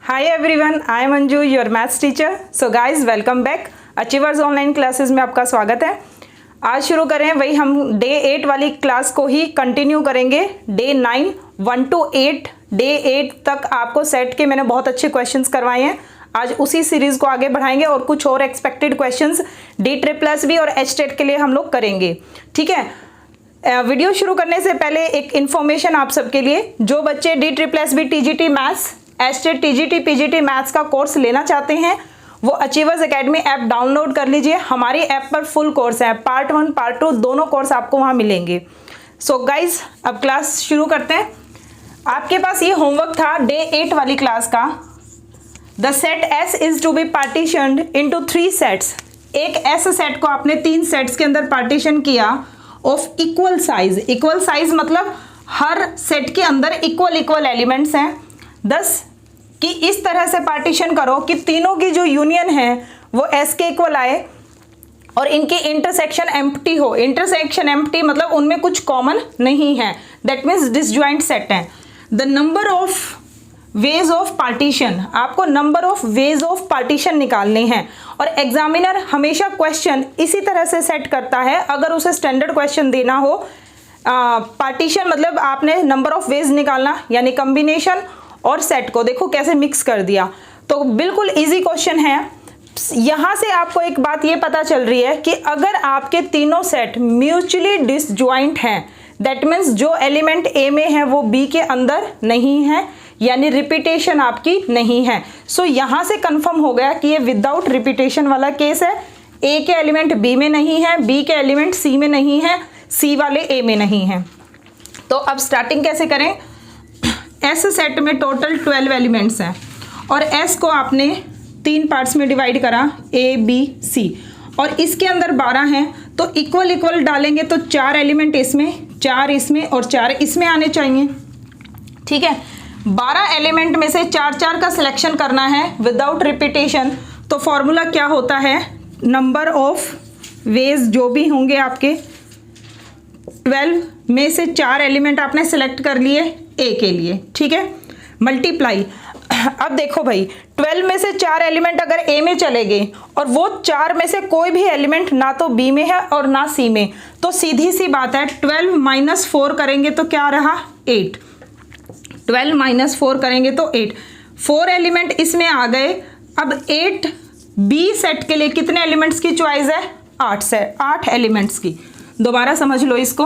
Hi everyone, I am Anju, your maths teacher. So guys, welcome back. Achievers online classes में आपका स्वागत है। आज शुरू करें वही हम डे 8 वाली क्लास को ही कंटिन्यू करेंगे। डे 9 1 to 8 डे 8 तक आपको सेट के मैंने बहुत अच्छे क्वेश्चंस करवाए हैं। आज उसी सीरीज को आगे बढ़ाएंगे और कुछ और एक्सपेक्टेड क्वेश्चंस D++ और HTET के लिए हम लोग करेंगे। ठीक है, वीडियो शुरू करने से पहले एक इन्फॉर्मेशन आप सबके लिए, जो बच्चे D++ TGT maths, HTET TGT PGT maths का कोर्स लेना चाहते हैं वो अचीवर्स एकेडमी ऐप डाउनलोड कर लीजिए। हमारी ऐप पर फुल कोर्स है, पार्ट 1 पार्ट 2 दोनों कोर्स आपको वहाँ मिलेंगे। सो गाइज, अब क्लास शुरू करते हैं। आपके पास ये होमवर्क था डे 8 वाली क्लास का। The set S is to be partitioned into 3 sets. एक S सेट को आपने 3 सेट्स के अंदर पार्टीशन किया of equal size. Equal size मतलब हर सेट के अंदर इक्वल एलिमेंट्स हैं। 10 कि इस तरह से पार्टीशन करो कि तीनों की जो यूनियन है वो S के इक्वल आए और इनकी इंटरसेक्शन एम्प्टी हो। इंटरसेक्शन एम्प्टी मतलब उनमें कुछ कॉमन नहीं है, दैट मीन्स डिसजॉइंट सेट है। The number of ways of partition, आपको number of ways of partition निकालने हैं और एग्जामिनर हमेशा क्वेश्चन इसी तरह से सेट करता है। अगर उसे स्टैंडर्ड क्वेश्चन देना हो, पार्टीशन मतलब आपने नंबर ऑफ वेज निकालना, यानी कॉम्बिनेशन और सेट को देखो कैसे मिक्स कर दिया। तो बिल्कुल इजी क्वेश्चन है। यहाँ से आपको एक बात ये पता चल रही है कि अगर आपके तीनों सेट म्यूचुअली डिसजॉइंट हैं, दैट मीन्स जो एलिमेंट ए में है वो बी के अंदर नहीं है, यानी रिपीटेशन आपकी नहीं है। सो यहाँ से कंफर्म हो गया कि ये विदाउट रिपीटेशन वाला केस है। ए के एलिमेंट बी में नहीं है, बी के एलिमेंट सी में नहीं है, सी वाले ए में नहीं है। तो अब स्टार्टिंग कैसे करें। S सेट में टोटल 12 एलिमेंट्स हैं और S को आपने 3 पार्ट्स में डिवाइड करा, A B C, और इसके अंदर 12 हैं। तो इक्वल डालेंगे तो 4 एलिमेंट इसमें, 4 इसमें और 4 इसमें आने चाहिए। ठीक है, 12 एलिमेंट में से 4 का सिलेक्शन करना है विदाउट रिपीटेशन। तो फॉर्मूला क्या होता है, नंबर ऑफ वेज जो भी होंगे आपके 12 में से 4 एलिमेंट आपने सेलेक्ट कर लिए ए के लिए। ठीक है, मल्टीप्लाई। अब देखो भाई, 12 में से 4 एलिमेंट अगर ए में चले गए और वो 4 में से कोई भी एलिमेंट ना तो बी में है और ना सी में, तो सीधी सी बात है 12 - 4 करेंगे तो क्या रहा 8। 12 - 4 करेंगे तो 8। 4 एलिमेंट इसमें आ गए। अब 8 बी सेट के लिए कितने एलिमेंट्स की चॉइस है, 8 एलिमेंट्स की। दोबारा समझ लो इसको।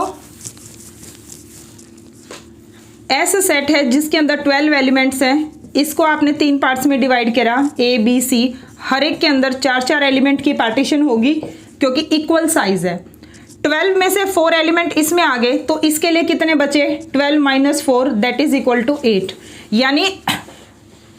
S सेट है जिसके अंदर 12 एलिमेंट्स हैं, इसको आपने 3 पार्ट्स में डिवाइड करा, A B C, हर एक के अंदर 4 एलिमेंट की पार्टीशन होगी क्योंकि इक्वल साइज है। 12 में से 4 एलिमेंट इसमें आ गए तो इसके लिए कितने बचे, 12 - 4 दैट इज इक्वल टू 8। यानी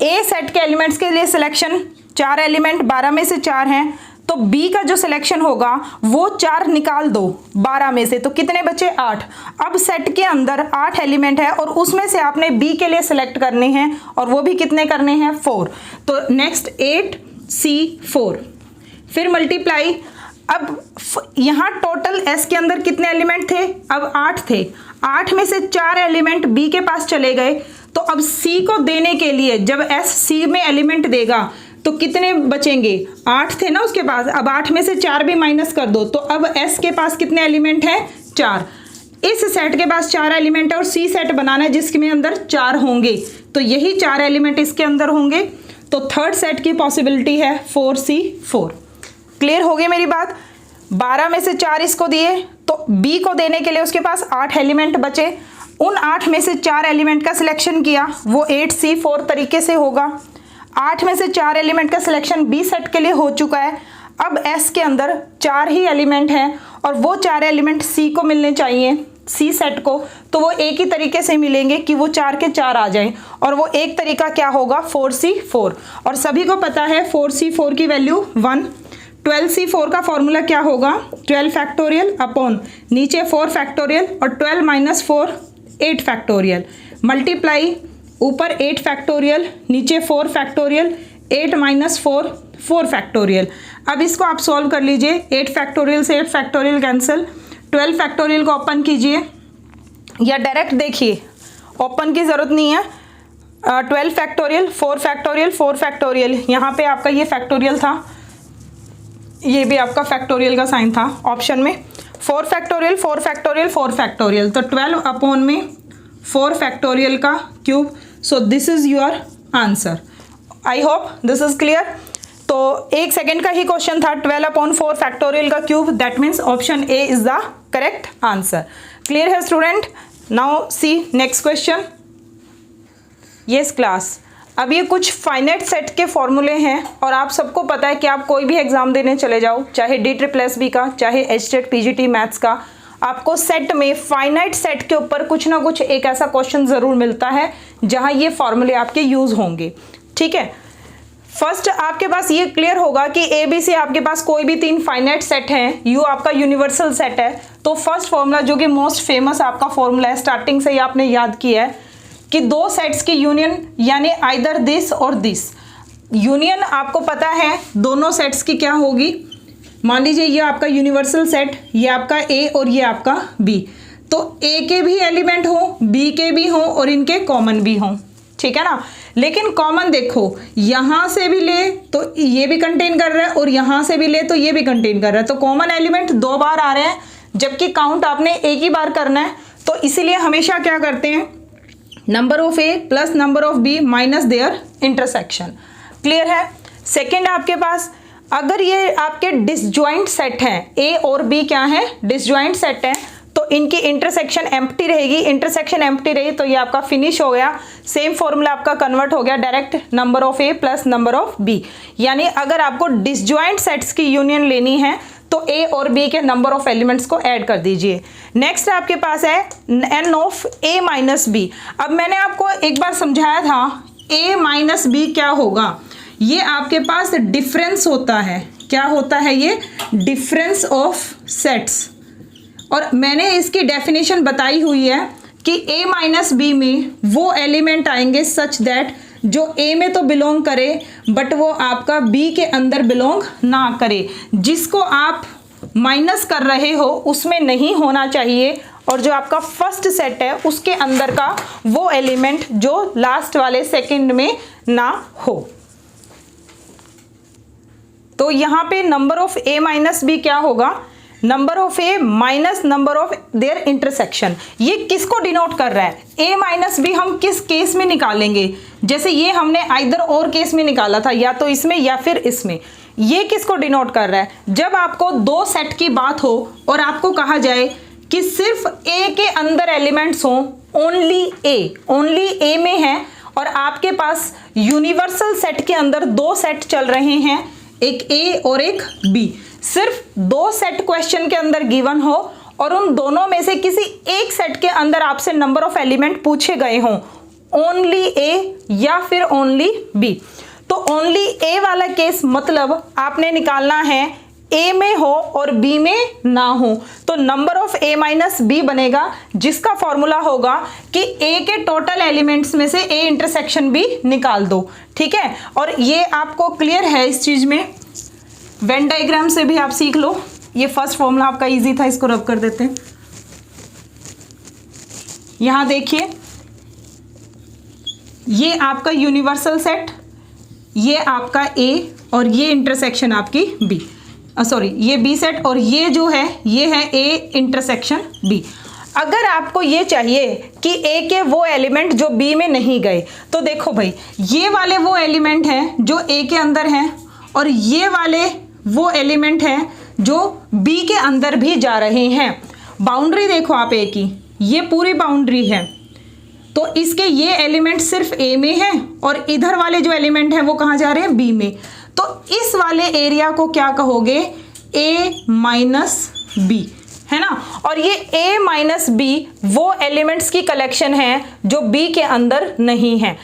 A सेट के एलिमेंट्स के लिए सिलेक्शन 4 एलिमेंट, 12 में से 4 हैं, तो B का जो सिलेक्शन होगा वो 4 निकाल दो 12 में से, तो कितने बचे 8। अब सेट के अंदर 8 एलिमेंट है और उसमें से आपने B के लिए सिलेक्ट करने हैं और वो भी कितने करने हैं 4। तो नेक्स्ट 8 C 4, फिर मल्टीप्लाई। अब यहाँ टोटल S के अंदर कितने एलिमेंट थे, अब 8 थे। 8 में से 4 एलिमेंट B के पास चले गए, तो अब C को देने के लिए जब S C में एलिमेंट देगा तो कितने बचेंगे, 8 थे ना उसके पास। अब 8 में से 4 भी माइनस कर दो, तो अब S के पास कितने एलिमेंट हैं, 4। इस सेट के पास 4 एलिमेंट है और C सेट बनाना है जिसके में अंदर 4 होंगे, तो यही 4 एलिमेंट इसके अंदर होंगे। तो थर्ड सेट की पॉसिबिलिटी है 4C4। क्लियर हो गई मेरी बात। 12 में से 4 इसको दिए तो B को देने के लिए उसके पास 8 एलिमेंट बचे। उन 8 में से 4 एलिमेंट का सिलेक्शन किया, वो 8C4 तरीके से होगा। 8 में से 4 एलिमेंट का सिलेक्शन B सेट के लिए हो चुका है। अब S के अंदर 4 ही एलिमेंट हैं और वो 4 एलिमेंट C को मिलने चाहिए, C सेट को, तो वो एक ही तरीके से मिलेंगे कि वो 4 के 4 आ जाएं, और वो एक तरीका क्या होगा 4C4। और सभी को पता है 4C4 की वैल्यू 1। 12C4 का फॉर्मूला क्या होगा, 12 फैक्टोरियल अपॉन नीचे 4 फैक्टोरियल और 12 - 4 8 फैक्टोरियल, मल्टीप्लाई ऊपर 8 फैक्टोरियल नीचे 4 फैक्टोरियल, 8 - 4 4 फैक्टोरियल। अब इसको आप सॉल्व कर लीजिए। 8 फैक्टोरियल से 8 फैक्टोरियल कैंसिल। 12 फैक्टोरियल को ओपन कीजिए या डायरेक्ट देखिए, ओपन की ज़रूरत नहीं है, 12 फैक्टोरियल, 4 फैक्टोरियल, 4 फैक्टोरियल, यहाँ पे आपका ये फैक्टोरियल था, ये भी आपका फैक्टोरियल का साइन था ऑप्शन में। 4 फैक्टोरियल, 4 फैक्टोरियल, 4 फैक्टोरियल, तो 12 अपॉन में 4 फैक्टोरियल का cube. So this is your answer. I hope this is clear. तो 1 सेकेंड का ही क्वेश्चन था, 12 अपॉन 4 फैक्टोरियल का cube, that means option A is the correct answer. Clear है student? Now see next question. Yes class, अब ये कुछ finite set के फॉर्मूले हैं और आप सबको पता है कि आप कोई भी एग्जाम देने चले जाओ, चाहे DSSB का, चाहे HTET PGT मैथ्स का, आपको सेट में फाइनाइट सेट के ऊपर कुछ ना कुछ एक ऐसा क्वेश्चन ज़रूर मिलता है जहां ये फॉर्मूले आपके यूज़ होंगे। ठीक है, फर्स्ट आपके पास ये क्लियर होगा कि ABC आपके पास कोई भी 3 फाइनाइट सेट हैं, U आपका यूनिवर्सल सेट है। तो फर्स्ट फॉर्मूला जो कि मोस्ट फेमस आपका फॉर्मूला है, स्टार्टिंग से ही आपने याद किया है कि 2 सेट्स की यूनियन यानी आइदर दिस और दिस। यूनियन आपको पता है दोनों सेट्स की क्या होगी। मान लीजिए ये आपका यूनिवर्सल सेट, ये आपका A और ये आपका B, तो A के भी एलिमेंट हो, B के भी हो और इनके कॉमन भी हों। ठीक है ना, लेकिन कॉमन देखो, यहाँ से भी ले तो ये भी कंटेन कर रहा है और यहाँ से भी ले तो ये भी कंटेन कर रहा है, तो कॉमन एलिमेंट 2 बार आ रहे हैं, जबकि काउंट आपने एक ही बार करना है। तो इसीलिए हमेशा क्या करते हैं, number of A plus number of B minus their intersection. Clear है? सेकेंड आपके पास अगर ये आपके डिसजॉइंट सेट हैं, A और B क्या है, डिसजॉइंट सेट हैं, तो इनकी इंटरसेक्शन एम्प्टी रहेगी। इंटरसेक्शन एम्प्टी रही तो ये आपका फिनिश हो गया, सेम फॉर्मूला आपका कन्वर्ट हो गया direct number of A plus number of B। यानी अगर आपको डिसजॉइंट सेट्स की यूनियन लेनी है तो A और B के नंबर ऑफ एलिमेंट्स को ऐड कर दीजिए। नेक्स्ट आपके पास है n of A minus B। अब मैंने आपको एक बार समझाया था A माइनस B क्या होगा, ये आपके पास डिफरेंस होता है। क्या होता है ये? Difference of sets. और मैंने इसकी डेफिनेशन बताई हुई है कि A माइनस B में वो एलिमेंट आएंगे सच दैट जो A में तो बिलोंग करे बट वो आपका B के अंदर बिलोंग ना करे। जिसको आप माइनस कर रहे हो उसमें नहीं होना चाहिए, और जो आपका फर्स्ट सेट है उसके अंदर का वो एलिमेंट जो लास्ट वाले सेकंड में ना हो। तो यहाँ पे number of A minus B क्या होगा, number of A minus number of their intersection. ये किसको डिनोट कर रहा है? A माइनस B हम किस केस में निकालेंगे? जैसे ये हमने आइदर और केस में निकाला था, या तो इसमें या फिर इसमें। ये किसको डिनोट कर रहा है? जब आपको 2 सेट की बात हो और आपको कहा जाए कि सिर्फ A के अंदर एलिमेंट्स हों, ओनली A में है, और आपके पास यूनिवर्सल सेट के अंदर 2 सेट चल रहे हैं, एक A और एक B। सिर्फ 2 सेट क्वेश्चन के अंदर गिवन हो और उन दोनों में से किसी एक सेट के अंदर आपसे नंबर ऑफ एलिमेंट पूछे गए हों, ओनली A या फिर ओनली B। तो ओनली A वाला केस मतलब आपने निकालना है A में हो और B में ना हो, तो number of A minus B बनेगा, जिसका फॉर्मूला होगा कि A के टोटल एलिमेंट्स में से A इंटरसेक्शन B निकाल दो। ठीक है, और ये आपको क्लियर है इस चीज में, वेन डायग्राम से भी आप सीख लो। ये फर्स्ट फॉर्मूला आपका इजी था, इसको रब कर देते हैं। यहां देखिए, ये आपका यूनिवर्सल सेट, ये आपका A और ये इंटरसेक्शन आपकी B, सॉरी ये B सेट, और ये जो है ये है A इंटरसेक्शन B। अगर आपको ये चाहिए कि A के वो एलिमेंट जो B में नहीं गए, तो देखो भाई, ये वाले वो एलिमेंट हैं जो A के अंदर हैं, और ये वाले वो एलिमेंट हैं जो B के अंदर भी जा रहे हैं। बाउंड्री देखो आप A की, ये पूरी बाउंड्री है, तो इसके ये एलिमेंट सिर्फ A में हैं और इधर वाले जो एलिमेंट हैं वो कहाँ जा रहे हैं? B में। तो इस वाले एरिया को क्या कहोगे? A माइनस B, है ना। और ये A माइनस B वो एलिमेंट्स की कलेक्शन है जो B के अंदर नहीं है।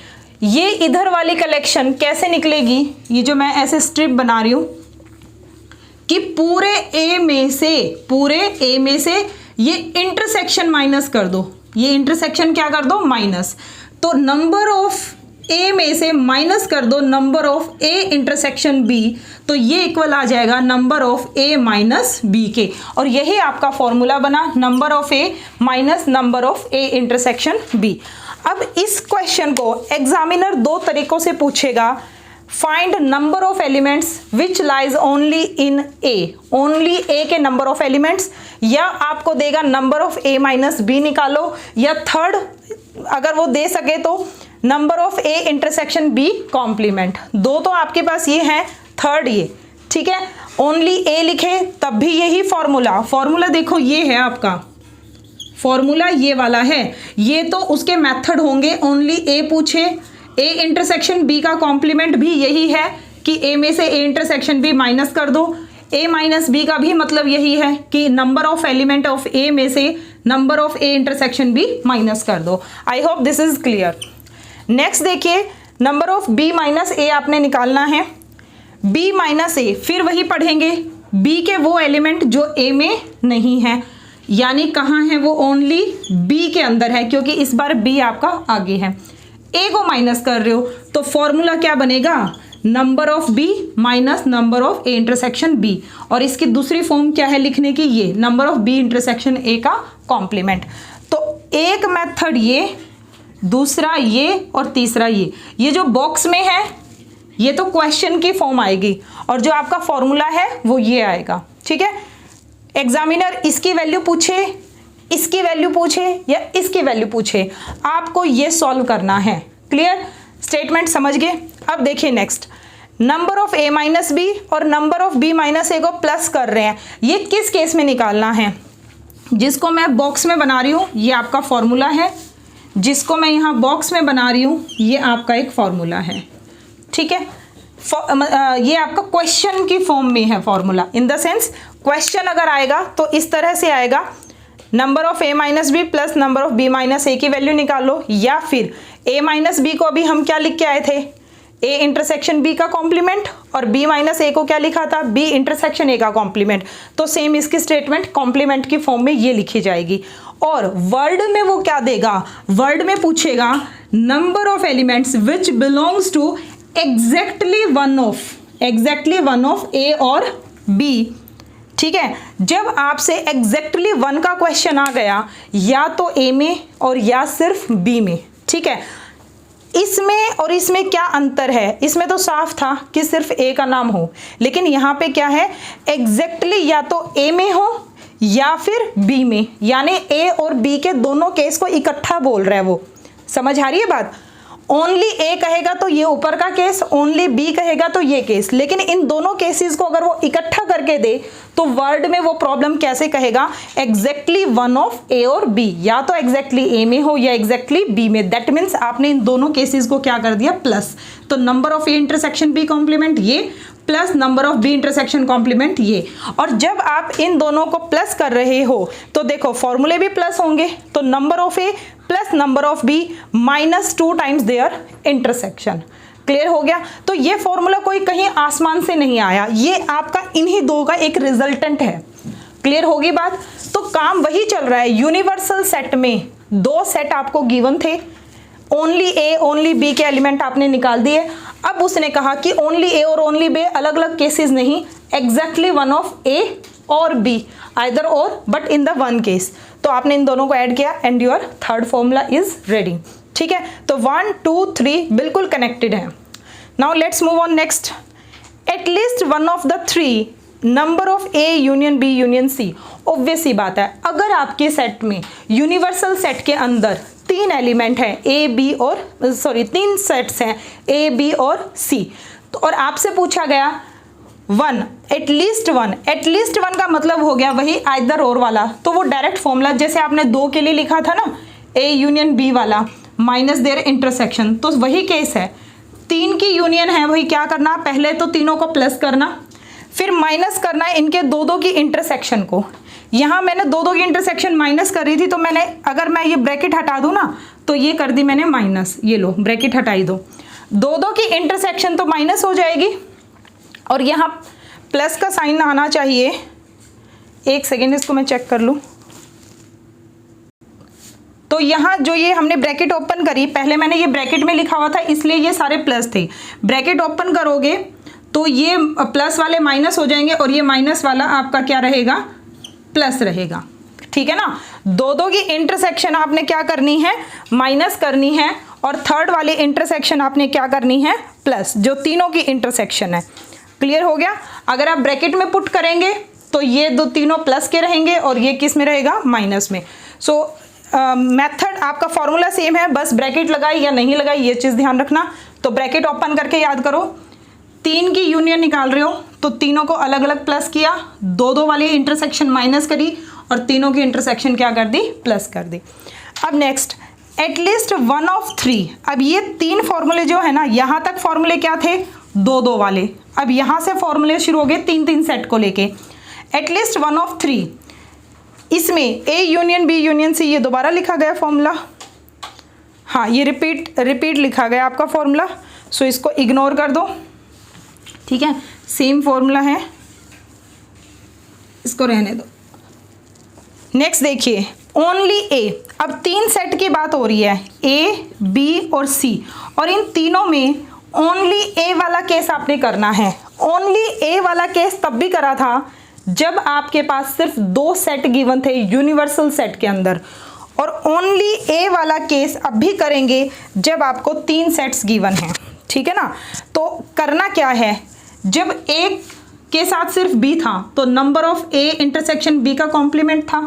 ये इधर वाली कलेक्शन कैसे निकलेगी? ये जो मैं ऐसे स्ट्रिप बना रही हूं कि पूरे A में से ये इंटरसेक्शन माइनस कर दो, ये इंटरसेक्शन क्या कर दो? माइनस। तो नंबर ऑफ A में से माइनस कर दो number of A intersection B, तो ये इक्वल आ जाएगा number of A minus B के, और यही आपका फॉर्मूला बना, number of A minus number of A intersection B। अब इस क्वेश्चन को एग्जामिनर दो तरीकों से पूछेगा, find number of elements which lies only in A, only A के नंबर ऑफ एलिमेंट्स, या आपको देगा number of A minus B निकालो, या थर्ड अगर वो दे सके तो number of A intersection B complement. दो तो आपके पास ये है, थर्ड ये, ठीक है। ओनली ए लिखे तब भी यही फॉर्मूला, फॉर्मूला देखो ये है आपका फॉर्मूला, ये वाला है, ये तो उसके मेथड होंगे। ओनली ए पूछे, ए इंटरसेक्शन बी का कॉम्प्लीमेंट भी यही है कि ए में से ए इंटरसेक्शन बी माइनस कर दो। ए माइनस बी का भी मतलब यही है कि number of element of A में से number of A intersection B minus कर दो। I hope this is clear. Next देखिए, number of B minus A आपने निकालना है। बी माइनस ए, फिर वही पढ़ेंगे, बी के वो एलिमेंट जो ए में नहीं है, यानी कहाँ है वो, ओनली बी के अंदर है, क्योंकि इस बार बी आपका आगे है। ए को माइनस कर रहे हो तो फॉर्मूला क्या बनेगा, number of B minus number of A intersection B, और इसकी दूसरी फॉर्म क्या है लिखने की, ये number of B intersection A का कॉम्प्लीमेंट। तो एक मेथड ये, दूसरा ये, और तीसरा ये जो बॉक्स में है ये तो क्वेश्चन की फॉर्म आएगी, और जो आपका फॉर्मूला है वो ये आएगा, ठीक है। एग्जामिनर इसकी वैल्यू पूछे, इसकी वैल्यू पूछे, या इसकी वैल्यू पूछे, आपको ये सॉल्व करना है। क्लियर, स्टेटमेंट समझ गए। अब देखिए next, number of A minus B और number of B minus A को प्लस कर रहे हैं, ये किस केस में निकालना है, जिसको मैं बॉक्स में बना रही हूँ ये आपका फॉर्मूला है, जिसको मैं यहाँ बॉक्स में बना रही हूँ ये आपका एक फॉर्मूला है, ठीक है। ये आपका क्वेश्चन की फॉर्म में है formula, in the sense question अगर आएगा तो इस तरह से आएगा, number of A minus B plus number of B minus A की वैल्यू निकालो, या फिर ए माइनस बी को अभी हम क्या लिख के आए थे, ए इंटरसेक्शन बी का कॉम्प्लीमेंट, और बी माइनस ए को क्या लिखा था, बी इंटरसेक्शन ए का कॉम्प्लीमेंट। तो सेम इसकी स्टेटमेंट कॉम्प्लीमेंट की फॉर्म में ये लिखी जाएगी। और वर्ड में वो क्या देगा, वर्ड में पूछेगा number of elements which belongs to exactly one of A और बी, ठीक है। जब आपसे एग्जैक्टली वन का क्वेश्चन आ गया, या तो ए में और या सिर्फ बी में, ठीक है। इसमें और इसमें क्या अंतर है, इसमें तो साफ था कि सिर्फ ए का नाम हो, लेकिन यहाँ पे क्या है, एग्जैक्टली या तो ए में हो या फिर बी में, यानी ए और बी के दोनों केस को इकट्ठा बोल रहा है वो। समझ आ रही है बात, ओनली ए कहेगा तो ये ऊपर का केस, ओनली बी कहेगा तो ये केस, लेकिन इन दोनों केसेस को अगर वो इकट्ठा करके दे तो वर्ड में वो प्रॉब्लम कैसे कहेगा, एग्जैक्टली वन ऑफ ए और बी, या तो एग्जैक्टली ए में हो या एग्जैक्टली बी में। दैट मीन्स आपने इन दोनों केसेस को क्या कर दिया, प्लस। तो number of A intersection B complement ये, plus number of B intersection complement ये। और जब आप इन दोनों को प्लस कर रहे हो तो देखो फॉर्मूले भी प्लस होंगे, तो number of A plus number of B minus 2 times their intersection. Clear हो गया। तो ये फॉर्मूला कोई कहीं आसमान से नहीं आया, ये आपका इन्हीं दो का एक रिजल्टेंट है। क्लियर होगी बात। तो काम वही चल रहा है, यूनिवर्सल सेट में 2 सेट आपको गिवन थे, ओनली ए ओनली बी के एलिमेंट आपने निकाल दिए। अब उसने कहा कि ओनली ए और ओनली बी अलग अलग केसेस नहीं, एग्जैक्टली वन ऑफ ए और B, either or, but in the one case. तो आपने इन दोनों को ऐड किया and your third formula is ready. ठीक है, तो 1 2 3 बिल्कुल कनेक्टेड है। Now let's move on next. At least one of the 3 number of A union B union C. Obvious सी बात है, अगर आपके सेट में यूनिवर्सल सेट के अंदर 3 एलिमेंट हैं, ए बी और 3 सेट्स हैं, ए बी और सी, तो और आपसे पूछा गया 1, एटलीस्ट वन का मतलब हो गया वही आइदर और वाला। तो वो डायरेक्ट फॉर्मूला जैसे आपने 2 के लिए लिखा था ना, ए यूनियन बी वाला माइनस देयर इंटरसेक्शन, तो वही केस है। 3 की यूनियन है, वही क्या करना, पहले तो तीनों को प्लस करना, फिर माइनस करना है इनके 2 की इंटरसेक्शन को। यहाँ मैंने 2 की इंटरसेक्शन माइनस कर रही थी, तो मैंने अगर मैं ये ब्रैकेट हटा दूँ ना तो ये कर दी मैंने माइनस, ये लो ब्रैकेट हटाई दो, 2 की इंटरसेक्शन तो माइनस हो जाएगी और यहाँ प्लस का साइन आना चाहिए। एक सेकेंड इसको मैं चेक कर लूँ। तो यहाँ जो ये हमने ब्रैकेट ओपन करी, पहले मैंने ये ब्रैकेट में लिखा हुआ था इसलिए ये सारे प्लस थे। ब्रैकेट ओपन करोगे तो ये प्लस वाले माइनस हो जाएंगे और ये माइनस वाला आपका क्या रहेगा, प्लस रहेगा। ठीक है ना। दो दो की इंटरसेक्शन आपने क्या करनी है, माइनस करनी है, और थर्ड वाली इंटरसेक्शन आपने क्या करनी है, प्लस, जो तीनों की इंटरसेक्शन है। क्लियर हो गया। अगर आप ब्रैकेट में पुट करेंगे तो ये दो तीनों प्लस के रहेंगे और ये किस में रहेगा, माइनस में। सो मेथड आपका फॉर्मूला सेम है, बस ब्रैकेट लगाई या नहीं लगाई ये चीज़ ध्यान रखना। तो ब्रैकेट ओपन करके याद करो, 3 की यूनियन निकाल रहे हो तो तीनों को अलग अलग प्लस किया, दो दो वाली इंटरसेक्शन माइनस करी और तीनों की इंटरसेक्शन क्या कर दी, प्लस कर दी। अब नेक्स्ट, एटलीस्ट वन ऑफ 3। अब ये 3 फॉर्मूले जो है ना, यहाँ तक फॉर्मूले क्या थे, दो दो वाले। अब यहाँ से फॉर्मूले शुरू हो गए 3-3 सेट को लेके। एटलीस्ट वन ऑफ 3, इसमें A union B union C, ये दोबारा लिखा गया फॉर्मूला। हाँ, ये रिपीट लिखा गया आपका फॉर्मूला, सो इसको इग्नोर कर दो, ठीक है। सेम फॉर्मूला है, इसको रहने दो। नेक्स्ट देखिए, ओनली ए। अब 3 सेट की बात हो रही है, ए बी और सी, और इन तीनों में ओनली ए वाला केस आपने करना है। ओनली ए वाला केस तब भी करा था जब आपके पास सिर्फ 2 सेट गिवन थे यूनिवर्सल सेट के अंदर, और ओनली ए वाला केस अब भी करेंगे जब आपको 3 सेट्स गिवन हैं, ठीक है ना। तो करना क्या है, जब ए के साथ सिर्फ बी था तो number of A intersection B का कॉम्प्लीमेंट था।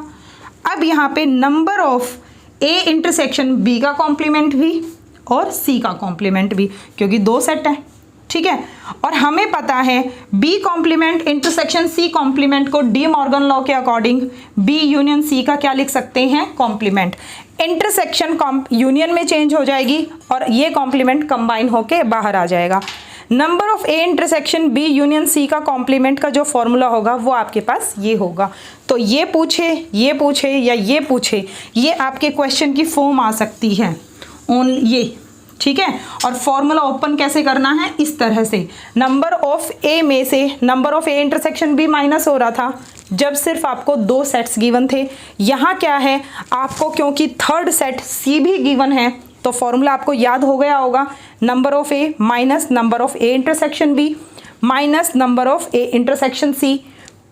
अब यहाँ पे number of A intersection B का कॉम्प्लीमेंट भी और सी का कॉम्प्लीमेंट भी, क्योंकि 2 सेट है, ठीक है। और हमें पता है B complement intersection C complement को डी मॉर्गन लॉ के अकॉर्डिंग बी यूनियन सी का क्या लिख सकते हैं, कॉम्प्लीमेंट। इंटरसेक्शन यूनियन में चेंज हो जाएगी और ये कॉम्प्लीमेंट कंबाइन होके बाहर आ जाएगा। Number of A intersection B union C का कॉम्प्लीमेंट का जो फॉर्मूला होगा वो आपके पास ये होगा। तो ये पूछे या ये पूछे, ये आपके क्वेश्चन की फॉर्म आ सकती है ओनली ये, ठीक है। और फॉर्मूला ओपन कैसे करना है, इस तरह से, नंबर ऑफ ए में से number of A intersection B minus हो रहा था जब सिर्फ आपको 2 सेट्स गिवन थे। यहाँ क्या है, आपको क्योंकि थर्ड सेट सी भी गिवन है तो फॉर्मूला आपको याद हो गया होगा, number of A minus number of A intersection B minus number of A intersection C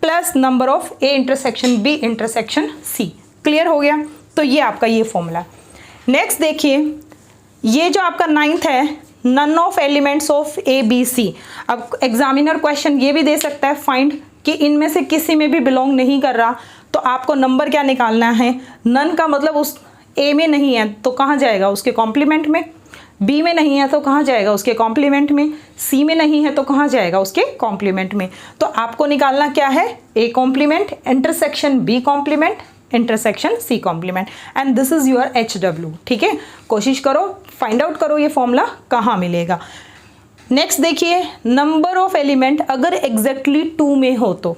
plus number of A intersection B intersection C. Clear हो गया। तो ये आपका ये फॉर्मूला। नेक्स्ट देखिए, ये जो आपका 9th है, none of elements of A B C. अब एग्जामिनर क्वेश्चन ये भी दे सकता है, फाइंड कि इनमें से किसी में भी बिलोंग नहीं कर रहा, तो आपको नंबर क्या निकालना है, नन का मतलब उस ए में नहीं है तो कहाँ जाएगा, उसके कॉम्प्लीमेंट में, बी में नहीं है तो कहाँ जाएगा, उसके कॉम्प्लीमेंट में, सी में नहीं है तो कहाँ जाएगा, उसके कॉम्प्लीमेंट में। तो आपको निकालना क्या है, A complement intersection B complement intersection C complement, and this is your HW, ठीक है। कोशिश करो, फाइंड आउट करो ये फॉर्मूला कहाँ मिलेगा। नेक्स्ट देखिए, नंबर ऑफ एलिमेंट अगर एग्जैक्टली 2 में हो तो,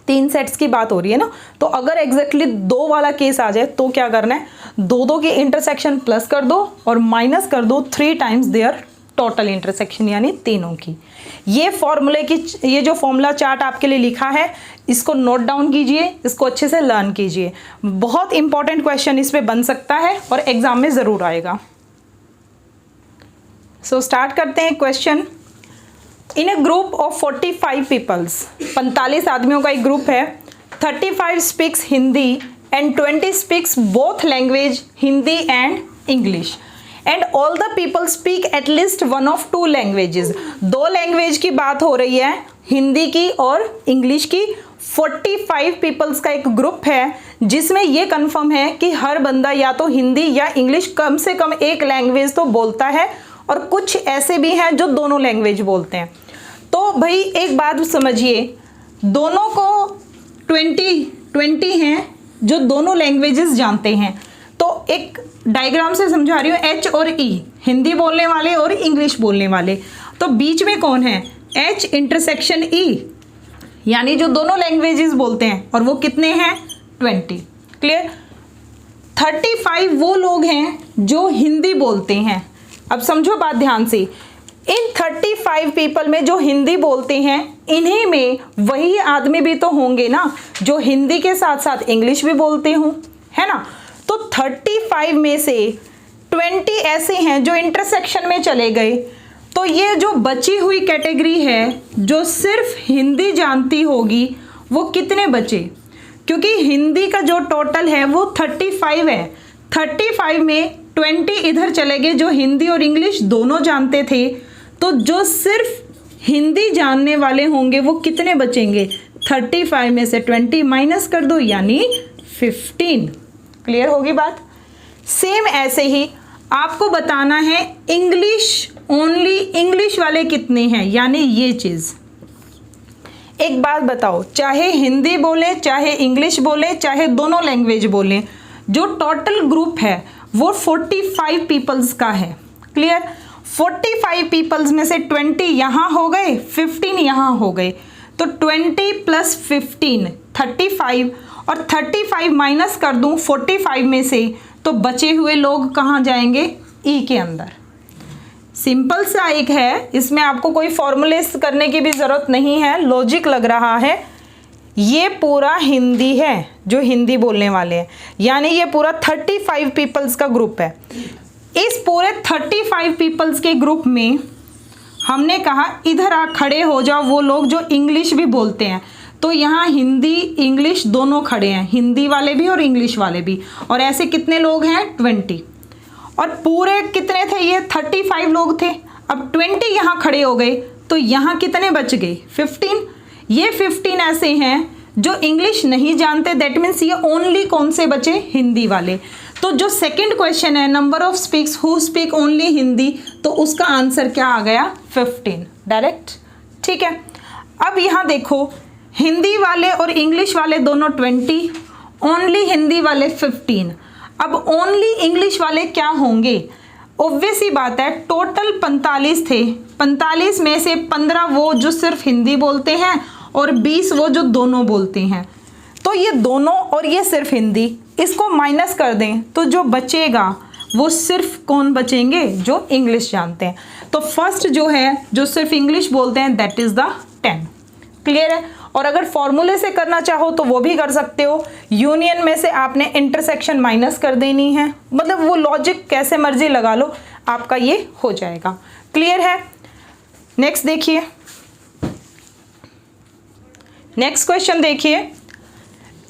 3 सेट्स की बात हो रही है ना, तो अगर एग्जैक्टली 2 वाला केस आ जाए तो क्या करना है, 2 की इंटरसेक्शन प्लस कर दो और माइनस कर दो 3 टाइम्स देयर टोटल इंटरसेक्शन, यानी तीनों की। ये फॉर्मूले की, ये जो फॉर्मूला चार्ट आपके लिए लिखा है इसको नोट डाउन कीजिए, इसको अच्छे से लर्न कीजिए। बहुत इंपॉर्टेंट क्वेश्चन इस पे बन सकता है और एग्जाम में ज़रूर आएगा। सो स्टार्ट करते हैं question. In a group of 45 peoples, 45 आदमियों का एक ग्रुप है, 35 speaks Hindi and 20 speaks both language Hindi and English, and all the people speak at least one of 2 languages. 2 language की बात हो रही है, हिंदी की और इंग्लिश की। 45 पीपल्स का एक ग्रुप है जिसमें ये कंफर्म है कि हर बंदा या तो हिंदी या इंग्लिश कम से कम एक लैंग्वेज तो बोलता है, और कुछ ऐसे भी हैं जो दोनों लैंग्वेज बोलते हैं। तो भाई एक बात समझिए, दोनों को 20 हैं जो दोनों लैंग्वेजेस जानते हैं। तो एक डायग्राम से समझा रही हूँ, H और E, हिंदी बोलने वाले और इंग्लिश बोलने वाले, तो बीच में कौन है, H इंटरसेक्शन E, यानी जो दोनों लैंग्वेजेस बोलते हैं, और वो कितने हैं, 20। क्लियर। 35 वो लोग हैं जो हिंदी बोलते हैं। अब समझो बात ध्यान से, इन 35 पीपल में जो हिंदी बोलते हैं, इन्हीं में वही आदमी भी तो होंगे ना जो हिंदी के साथ साथ इंग्लिश भी बोलते हों, है ना। तो 35 में से 20 ऐसे हैं जो इंटरसेक्शन में चले गए। तो ये जो बची हुई कैटेगरी है जो सिर्फ हिंदी जानती होगी, वो कितने बचे, क्योंकि हिंदी का जो टोटल है वो 35 है। 35 में 20 इधर चले गए जो हिंदी और इंग्लिश दोनों जानते थे, तो जो सिर्फ हिंदी जानने वाले होंगे वो कितने बचेंगे? 35 में से 20 माइनस कर दो यानी 15। क्लियर होगी बात? सेम ऐसे ही आपको बताना है इंग्लिश, ओनली इंग्लिश वाले कितने हैं, यानी ये चीज़। एक बात बताओ, चाहे हिंदी बोले, चाहे इंग्लिश बोले, चाहे दोनों लैंग्वेज बोले, जो टोटल ग्रुप है वो 45 पीपल्स का है। क्लियर? 45 पीपल्स में से 20 यहाँ हो गए, 15 यहाँ हो गए, तो 20 प्लस 15 35, और 35 माइनस कर दूँ 45 में से, तो बचे हुए लोग कहाँ जाएंगे? ई के अंदर। सिंपल सा एक है, इसमें आपको कोई फॉर्मूले करने की भी ज़रूरत नहीं है, लॉजिक लग रहा है। ये पूरा हिंदी है, जो हिंदी बोलने वाले हैं, यानी ये पूरा 35 पीपल्स का ग्रुप है। इस पूरे 35 पीपल्स के ग्रुप में हमने कहा इधर आ खड़े हो जाओ वो लोग जो इंग्लिश भी बोलते हैं, तो यहाँ हिंदी इंग्लिश दोनों खड़े हैं, हिंदी वाले भी और इंग्लिश वाले भी, और ऐसे कितने लोग हैं? 20। और पूरे कितने थे ये? 35 लोग थे। अब 20 यहाँ खड़े हो गए, तो यहाँ कितने बच गए? 15। ये 15 ऐसे हैं जो इंग्लिश नहीं जानते, दैट मीन्स ये ओनली कौन से बचे? हिंदी वाले। तो जो सेकंड क्वेश्चन है number of speaks who speak only Hindi, तो उसका आंसर क्या आ गया? 15 डायरेक्ट। ठीक है, अब यहाँ देखो हिंदी वाले और इंग्लिश वाले दोनों 20, ओनली हिंदी वाले 15। अब ओनली इंग्लिश वाले क्या होंगे? ऑब्वियस ही बात है, टोटल 45 थे, 45 में से 15 वो जो सिर्फ हिंदी बोलते हैं और 20 वो जो दोनों बोलते हैं। तो ये दोनों और ये सिर्फ हिंदी, इसको माइनस कर दें तो जो बचेगा वो सिर्फ कौन बचेंगे? जो इंग्लिश जानते हैं। तो फर्स्ट जो है जो सिर्फ इंग्लिश बोलते हैं दैट इज़ द 10। क्लियर है? और अगर फॉर्मूले से करना चाहो तो वो भी कर सकते हो, यूनियन में से आपने इंटरसेक्शन माइनस कर देनी है, मतलब वो लॉजिक कैसे मर्जी लगा लो, आपका ये हो जाएगा। क्लियर है? नेक्स्ट देखिए, नेक्स्ट क्वेश्चन देखिए।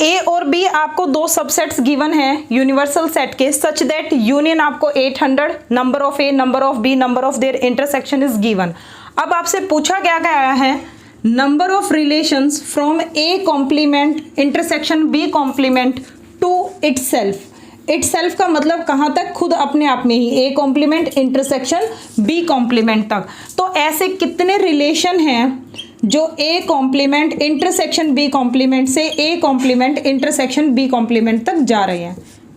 ए और बी आपको दो सबसेट्स गिवन हैं यूनिवर्सल सेट के, सच दैट यूनियन आपको 800, number of A, number of B, number of their intersection is given. अब आपसे पूछा क्या गया है? Number of relations from A complement intersection B complement to itself. Itself का मतलब कहाँ तक? खुद अपने आप में ही, A complement intersection B complement तक। तो ऐसे कितने रिलेशन हैं जो A complement intersection B complement से A complement intersection B complement तक जा रहे हैं?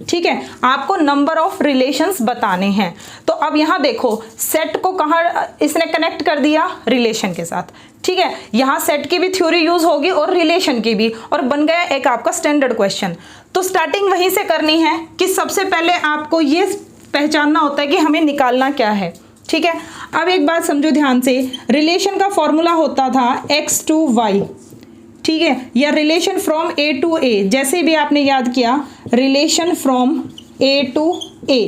ठीक है, आपको नंबर ऑफ रिलेशंस बताने हैं। तो अब यहाँ देखो सेट को कहाँ इसने कनेक्ट कर दिया? रिलेशन के साथ। ठीक है, यहाँ सेट की भी थ्योरी यूज होगी और रिलेशन की भी, और बन गया एक आपका स्टैंडर्ड क्वेश्चन। तो स्टार्टिंग वहीं से करनी है कि सबसे पहले आपको ये पहचानना होता है कि हमें निकालना क्या है। ठीक है, अब एक बात समझो ध्यान से, रिलेशन का फॉर्मूला होता था x to y, ठीक है, या रिलेशन फ्रॉम ए टू ए, जैसे भी आपने याद किया रिलेशन फ्रॉम ए टू ए।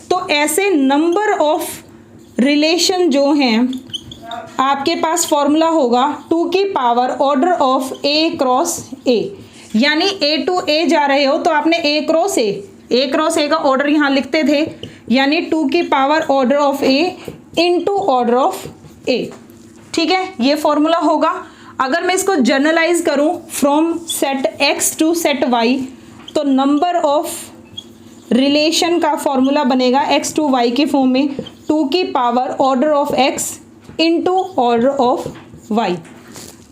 तो ऐसे नंबर ऑफ रिलेशन जो हैं आपके पास फॉर्मूला होगा 2 की power order of A cross ए, यानी ए टू ए जा रहे हो तो आपने ए क्रॉस ए का ऑर्डर यहाँ लिखते थे, यानी 2 की power order of A into order of A. ठीक है, ये फॉर्मूला होगा। अगर मैं इसको जनरलाइज करूं from set x to set y, तो नंबर ऑफ रिलेशन का फॉर्मूला बनेगा x टू y के फॉर्म में 2 की power order of x into order of y।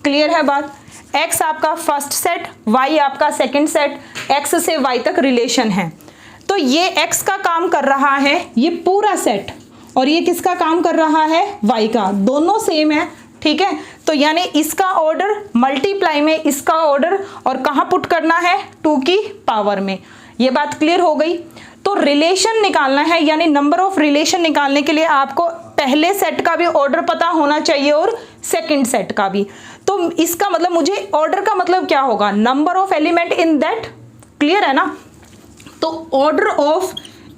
Clear है बात? x आपका फर्स्ट सेट, y आपका सेकंड सेट, x से y तक रिलेशन है। तो ये x का काम कर रहा है ये पूरा सेट, और ये किसका काम कर रहा है? y का। दोनों सेम है। ठीक है, तो यानी इसका ऑर्डर मल्टीप्लाई में इसका ऑर्डर, और कहाँ पुट करना है? 2 की पावर में। ये बात क्लियर हो गई। तो रिलेशन निकालना है, यानी नंबर ऑफ रिलेशन निकालने के लिए आपको पहले सेट का भी ऑर्डर पता होना चाहिए और सेकंड सेट का भी। तो इसका मतलब मुझे ऑर्डर का मतलब क्या होगा? Number of element in that. Clear है ना? तो order of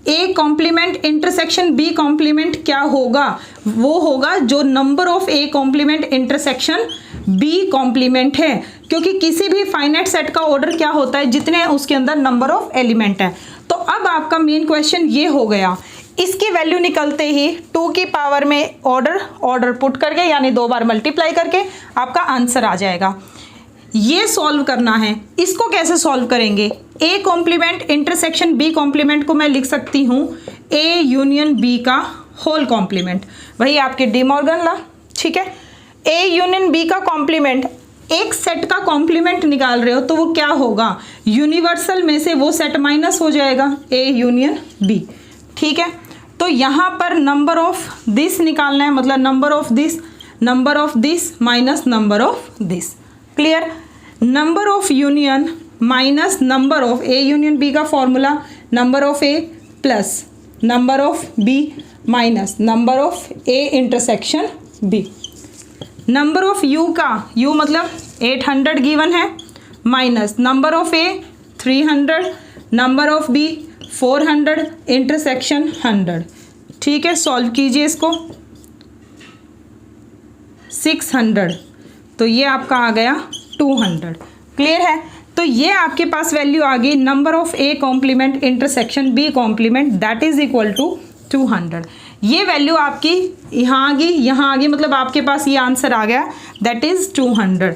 A complement intersection B complement क्या होगा, वो होगा जो number of A complement intersection B complement है, क्योंकि किसी भी फाइनाइट सेट का ऑर्डर क्या होता है, जितने उसके अंदर नंबर ऑफ एलिमेंट है। तो अब आपका मेन क्वेश्चन ये हो गया, इसकी वैल्यू निकलते ही 2 की पावर में ऑर्डर पुट करके यानी 2 बार मल्टीप्लाई करके आपका आंसर आ जाएगा। ये सॉल्व करना है। इसको कैसे सॉल्व करेंगे, A complement intersection B complement को मैं लिख सकती हूँ ए यूनियन बी का होल कॉम्प्लीमेंट, वही आपके डी मॉर्गन लॉ, ठीक है। ए यूनियन बी का कॉम्प्लीमेंट, एक सेट का कॉम्प्लीमेंट निकाल रहे हो तो वो क्या होगा, यूनिवर्सल में से वो सेट माइनस हो जाएगा ए यूनियन बी, ठीक है। तो यहाँ पर नंबर ऑफ दिस निकालना है, मतलब number of this minus number of this, clear. Number of union minus number of A union B का formula number of A plus number of B minus number of A intersection B. Number of U का, U मतलब 800 given है, minus number of A 300, number of B 400 intersection 100, ठीक है। Solve कीजिए इसको, 600, तो ये आपका आ गया 200, क्लियर है। तो ये आपके पास वैल्यू आ गई number of A complement intersection B complement that is equal to 200। ये वैल्यू आपकी यहाँ आ गई, मतलब आपके पास ये आंसर आ गया that is 200।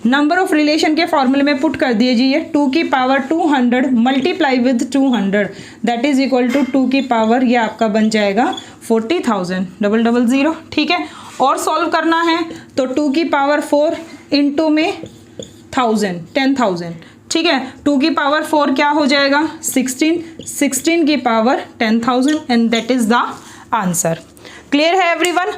Number of relation के फॉर्मूले में पुट कर दीजिए 2 की power 200 multiply with 200 that is equal to 2 की पावर, ये आपका बन जाएगा 40,000, ठीक है। और सॉल्व करना है तो 2 की पावर 4 इंटू में 10,000, ठीक है। 2 की पावर 4 क्या हो जाएगा 16 की power 10,000 and that is the answer. Clear है एवरीवन।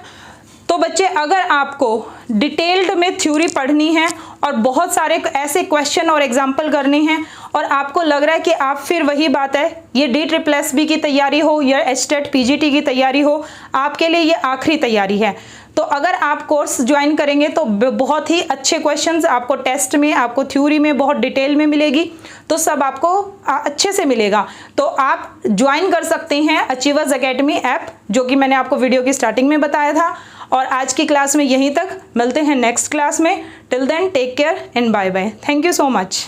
तो बच्चे अगर आपको डिटेल्ड में थ्योरी पढ़नी है और बहुत सारे ऐसे क्वेश्चन और एग्जाम्पल करने हैं और आपको लग रहा है कि आप फिर वही बात है, ये DSSB की तैयारी हो या HTET PGT की तैयारी हो, आपके लिए ये आखिरी तैयारी है। तो अगर आप कोर्स ज्वाइन करेंगे तो बहुत ही अच्छे क्वेश्चंस आपको टेस्ट में, आपको थ्योरी में बहुत डिटेल में मिलेगी, तो सब आपको अच्छे से मिलेगा। तो आप ज्वाइन कर सकते हैं अचीवर्स एकेडमी ऐप, जो कि मैंने आपको वीडियो की स्टार्टिंग में बताया था। और आज की क्लास में यहीं तक, मिलते हैं नेक्स्ट क्लास में। Till then take care and bye bye. Thank you so much.